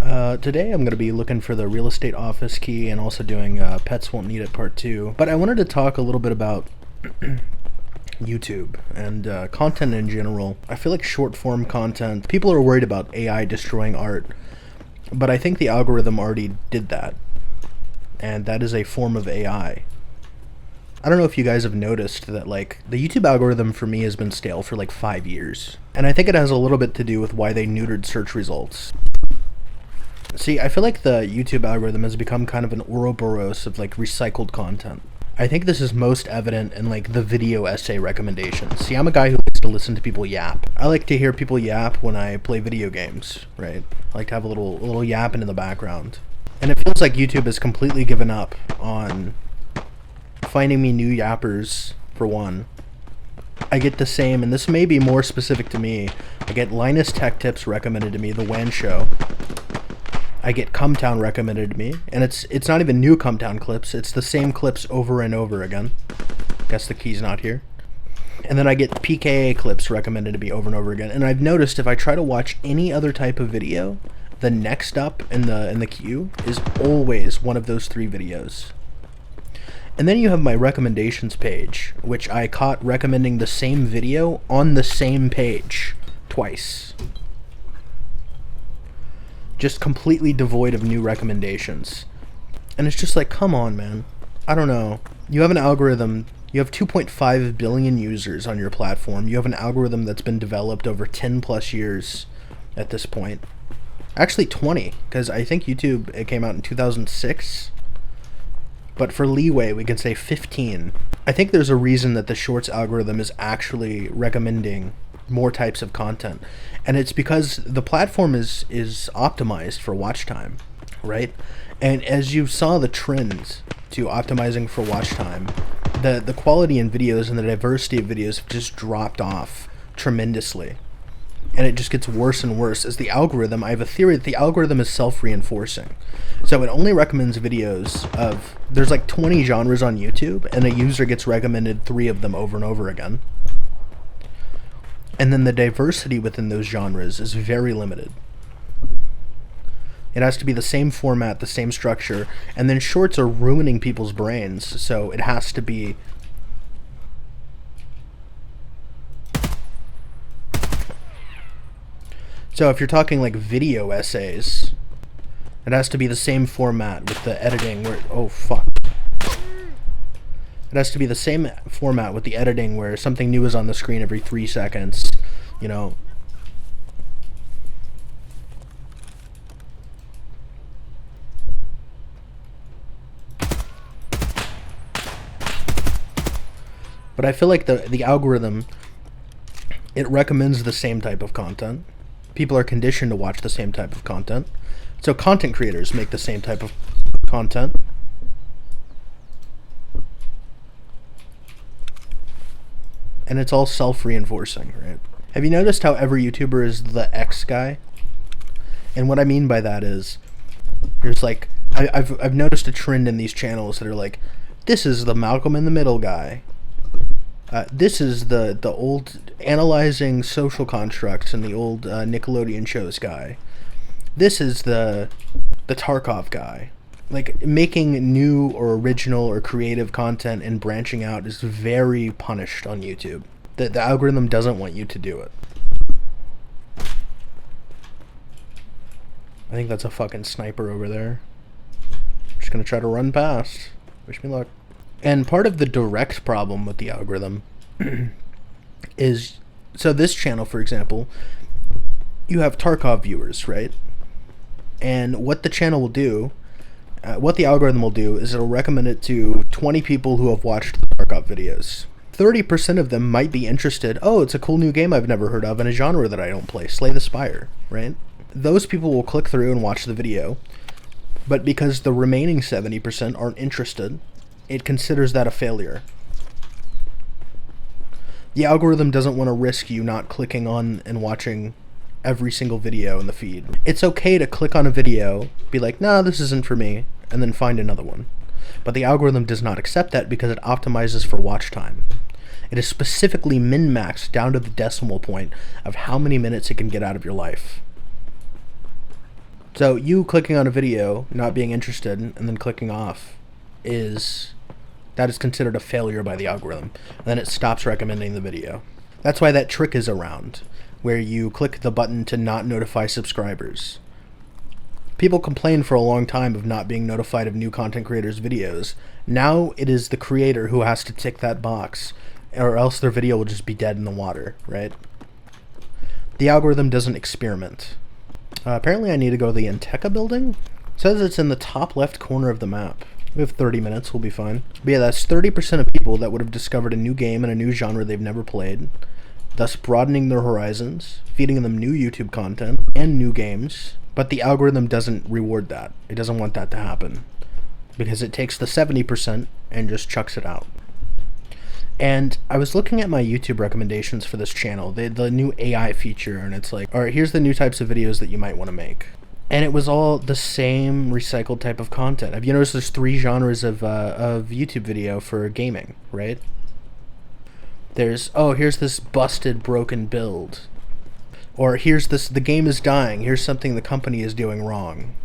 Today I'm going to be looking for the real estate office key and also doing Pets Won't Need It Part 2. But I wanted to talk a little bit about YouTube and content in general. I feel like short form content, people are worried about AI destroying art, but I think the algorithm already did that. And that is a form of AI. I don't know if you guys have noticed that, like, the YouTube algorithm for me has been stale for like 5 years. And I think it has a little bit to do with why they neutered search results. See, I feel like the YouTube algorithm has become kind of an Ouroboros of like recycled content. I think this is most evident in like the video essay recommendations. See, I'm a guy who likes to listen to people yap. I like to hear people yap when I play video games, right? I like to have a little yapping in the background. And it feels like YouTube has completely given up on finding me new yappers, for one. I get the same, and this may be more specific to me, I get Linus Tech Tips recommended to me, The WAN Show. I get Cumtown recommended to me, and it's not even new Cumtown clips, it's the same clips over and over again. Guess the key's not here. And then I get PKA clips recommended to me over and over again. And I've noticed if I try to watch any other type of video, the next up in the queue is always one of those three videos. And then you have my recommendations page, which I caught recommending the same video on the same page twice. Just completely devoid of new recommendations. And it's just like, come on, man. I don't know. You have an algorithm. You have 2.5 billion users on your platform. You have an algorithm that's been developed over 10 plus years at this point. Actually 20, because I think YouTube, it came out in 2006. But for leeway, we can say 15. I think there's a reason that the Shorts algorithm is actually recommending more types of content. And it's because the platform is optimized for watch time, right? And as you saw the trends to optimizing for watch time, the quality in videos and the diversity of videos have just dropped off tremendously. And it just gets worse and worse as the algorithm, I have a theory that the algorithm is self-reinforcing. So it only recommends videos of, there's like 20 genres on YouTube, and a user gets recommended 3 of them over and over again. And then the diversity within those genres is very limited. It has to be the same format, the same structure, and then shorts are ruining people's brains, so it has to be... So if you're talking like video essays, it has to be the same format with the editing where... Oh, fuck. It has to be the same format with the editing where something new is on the screen every 3 seconds, you know. But I feel like the algorithm, it recommends the same type of content. People are conditioned to watch the same type of content. So content creators make the same type of content. And it's all self-reinforcing, right? Have you noticed how every YouTuber is the X guy? And what I mean by that is, there's like, I've noticed a trend in these channels that are like, this is the Malcolm in the Middle guy. This is the old analyzing social constructs and the old Nickelodeon shows guy. This is the Tarkov guy. Like, making new or original or creative content and branching out is very punished on YouTube. The algorithm doesn't want you to do it. I think that's a fucking sniper over there. Just gonna try to run past. Wish me luck. And part of the direct problem with the algorithm is, so this channel, for example, you have Tarkov viewers, right? And what the channel will do, what the algorithm will do is it'll recommend it to 20 people who have watched the Tarkov videos. 30% of them might be interested. Oh, it's a cool new game I've never heard of in a genre that I don't play. Slay the Spire, right? Those people will click through and watch the video. But because the remaining 70% aren't interested, it considers that a failure. The algorithm doesn't want to risk you not clicking on and watching every single video in the feed. It's okay to click on a video, be like, nah, this isn't for me, and then find another one. But the algorithm does not accept that because it optimizes for watch time. It is specifically min-maxed down to the decimal point of how many minutes it can get out of your life. So you clicking on a video, not being interested, and then clicking off that is considered a failure by the algorithm. And then it stops recommending the video. That's why that trick is around, where you click the button to not notify subscribers. People complain for a long time of not being notified of new content creators' videos. Now it is the creator who has to tick that box, or else their video will just be dead in the water, right? The algorithm doesn't experiment. Apparently I need to go to the Enteca building. It says it's in the top left corner of the map. We have 30 minutes, we'll be fine. But yeah, that's 30% of people that would have discovered a new game and a new genre they've never played, thus broadening their horizons, feeding them new YouTube content and new games. But the algorithm doesn't reward that. It doesn't want that to happen, because it takes the 70% and just chucks it out. And I was looking at my YouTube recommendations for this channel, the new AI feature, and it's like, all right, here's the new types of videos that you might want to make. And it was all the same recycled type of content. Have you noticed there's 3 genres of YouTube video for gaming, right? There's, oh, here's this busted, broken build. Or here's this, the game is dying, here's something the company is doing wrong.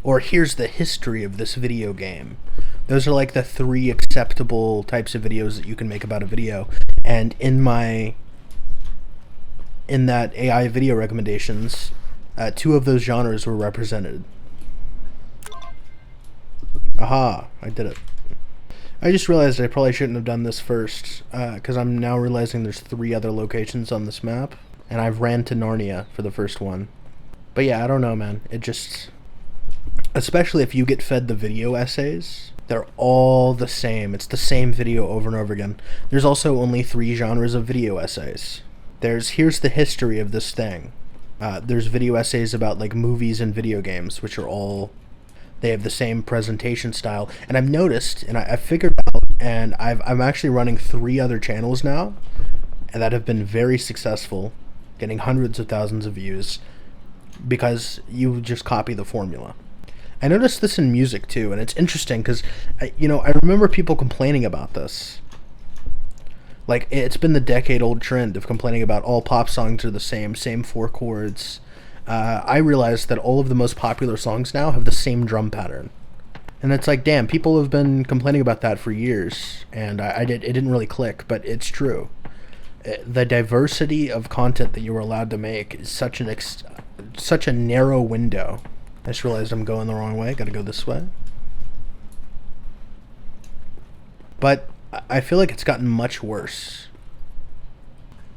Or here's the history of this video game. Those are like the 3 acceptable types of videos that you can make about a video. And in that AI video recommendations, 2 of those genres were represented. Aha, I did it. I just realized I probably shouldn't have done this first, because I'm now realizing there's 3 other locations on this map, and I've ran to Narnia for the first one. But yeah, I don't know, man. It just... Especially if you get fed the video essays, they're all the same. It's the same video over and over again. There's also only 3 genres of video essays. Here's the history of this thing. There's video essays about like movies and video games, which are all, they have the same presentation style. And I've noticed, and I figured out, and I'm actually running 3 other channels now, and that have been very successful, getting hundreds of thousands of views, because you just copy the formula. I noticed this in music too, and it's interesting because, I remember people complaining about this. Like, it's been the decade-old trend of complaining about all pop songs are the same 4 chords. I realized that all of the most popular songs now have the same drum pattern. And it's like, damn, people have been complaining about that for years, and it didn't really click, but it's true. The diversity of content that you are allowed to make is such a narrow window. I just realized I'm going the wrong way. Gotta go this way. But I feel like it's gotten much worse.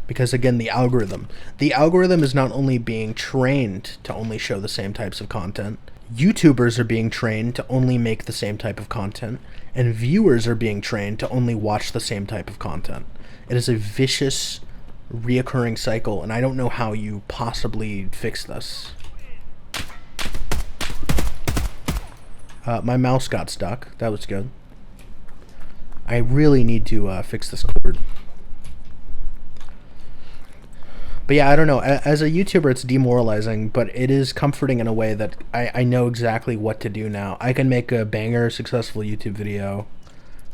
Because again, the algorithm is not only being trained to only show the same types of content, YouTubers are being trained to only make the same type of content, and viewers are being trained to only watch the same type of content. It is a vicious, reoccurring cycle, and I don't know how you possibly fix this. My mouse got stuck. That was good. I really need to fix this cord. But yeah, I don't know. As a YouTuber, it's demoralizing, but it is comforting in a way that I know exactly what to do now. I can make a banger, successful YouTube video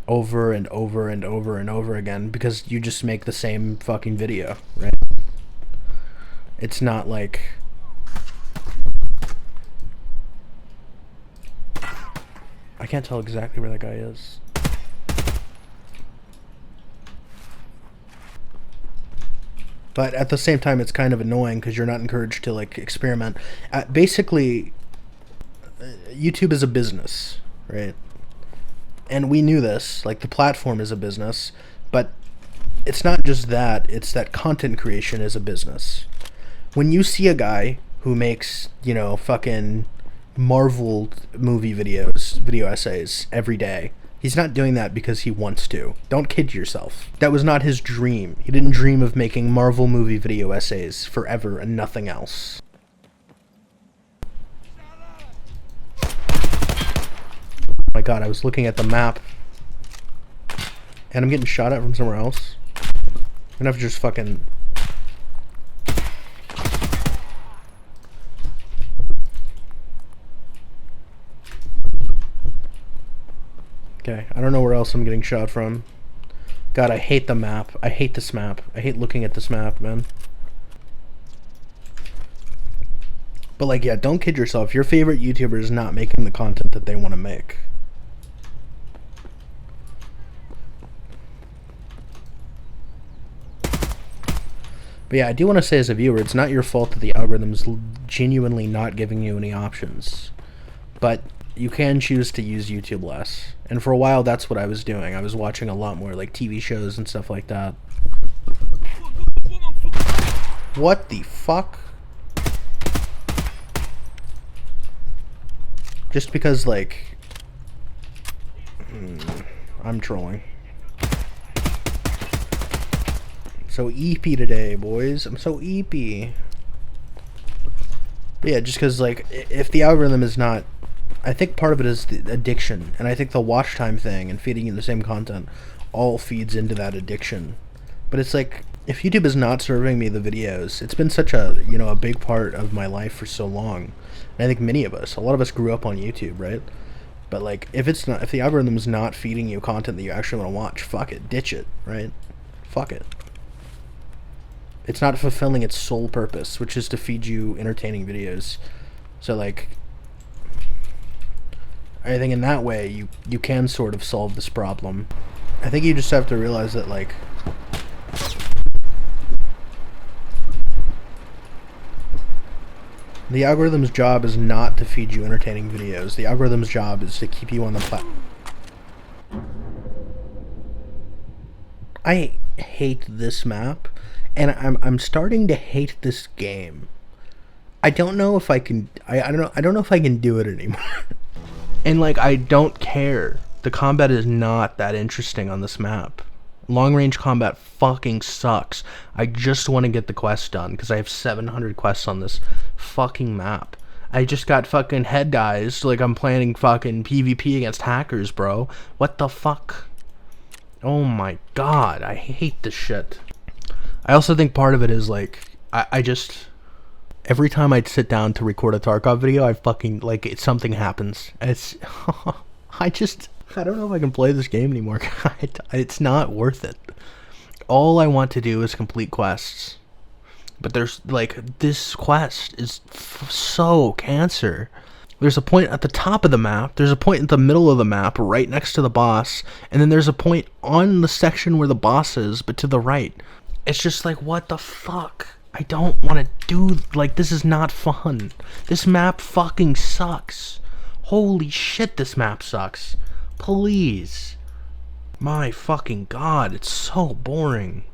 over and over and over and over again because you just make the same fucking video, right? It's not like... I can't tell exactly where that guy is. But at the same time, it's kind of annoying because you're not encouraged to like experiment. Basically, YouTube is a business, right? And we knew this, like the platform is a business, but it's not just that, it's that content creation is a business. When you see a guy who makes, fucking Marvel movie videos, video essays every day, he's not doing that because he wants to. Don't kid yourself. That was not his dream. He didn't dream of making Marvel movie video essays forever and nothing else. Oh my god, I was looking at the map and I'm getting shot at from somewhere else. I'm gonna have to just fucking... Okay, I don't know where else I'm getting shot from. God, I hate the map. I hate this map. I hate looking at this map, man. But like, yeah, don't kid yourself. Your favorite YouTuber is not making the content that they want to make. But yeah, I do want to say as a viewer, it's not your fault that the algorithm's genuinely not giving you any options. But you can choose to use YouTube less. And for a while, that's what I was doing. I was watching a lot more like TV shows and stuff like that. What the fuck? Just because, like... I'm trolling. So EP today, boys. I'm so EP. But yeah, just because, like, if the algorithm is not... I think part of it is the addiction. And I think the watch time thing and feeding you the same content all feeds into that addiction. But it's like, if YouTube is not serving me the videos, it's been such a, you know, a big part of my life for so long. And I think many of us, a lot of us grew up on YouTube, right? But like, if the algorithm is not feeding you content that you actually want to watch, fuck it, ditch it, right? Fuck it. It's not fulfilling its sole purpose, which is to feed you entertaining videos. So like, I think in that way, you can sort of solve this problem. I think you just have to realize that, like, the algorithm's job is not to feed you entertaining videos. The algorithm's job is to keep you on the platform. I hate this map, and I'm starting to hate this game. I don't know if I can. I don't know if I can do it anymore. And like, I don't care. The combat is not that interesting on this map. Long range combat fucking sucks. I just want to get the quest done because I have 700 quests on this fucking map. I just got fucking head guys like I'm playing fucking PvP against hackers, bro. What the fuck? Oh my god, I hate this shit. I also think part of it is like, I just... Every time I'd sit down to record a Tarkov video, I fucking, like, something happens. It's... I don't know if I can play this game anymore. It's not worth it. All I want to do is complete quests. But there's, like, this quest is so cancer. There's a point at the top of the map, there's a point in the middle of the map, right next to the boss, and then there's a point on the section where the boss is, but to the right. It's just like, what the fuck? I don't want to do, like, this is not fun. This map fucking sucks. Holy shit, this map sucks. Please. My fucking god, it's so boring.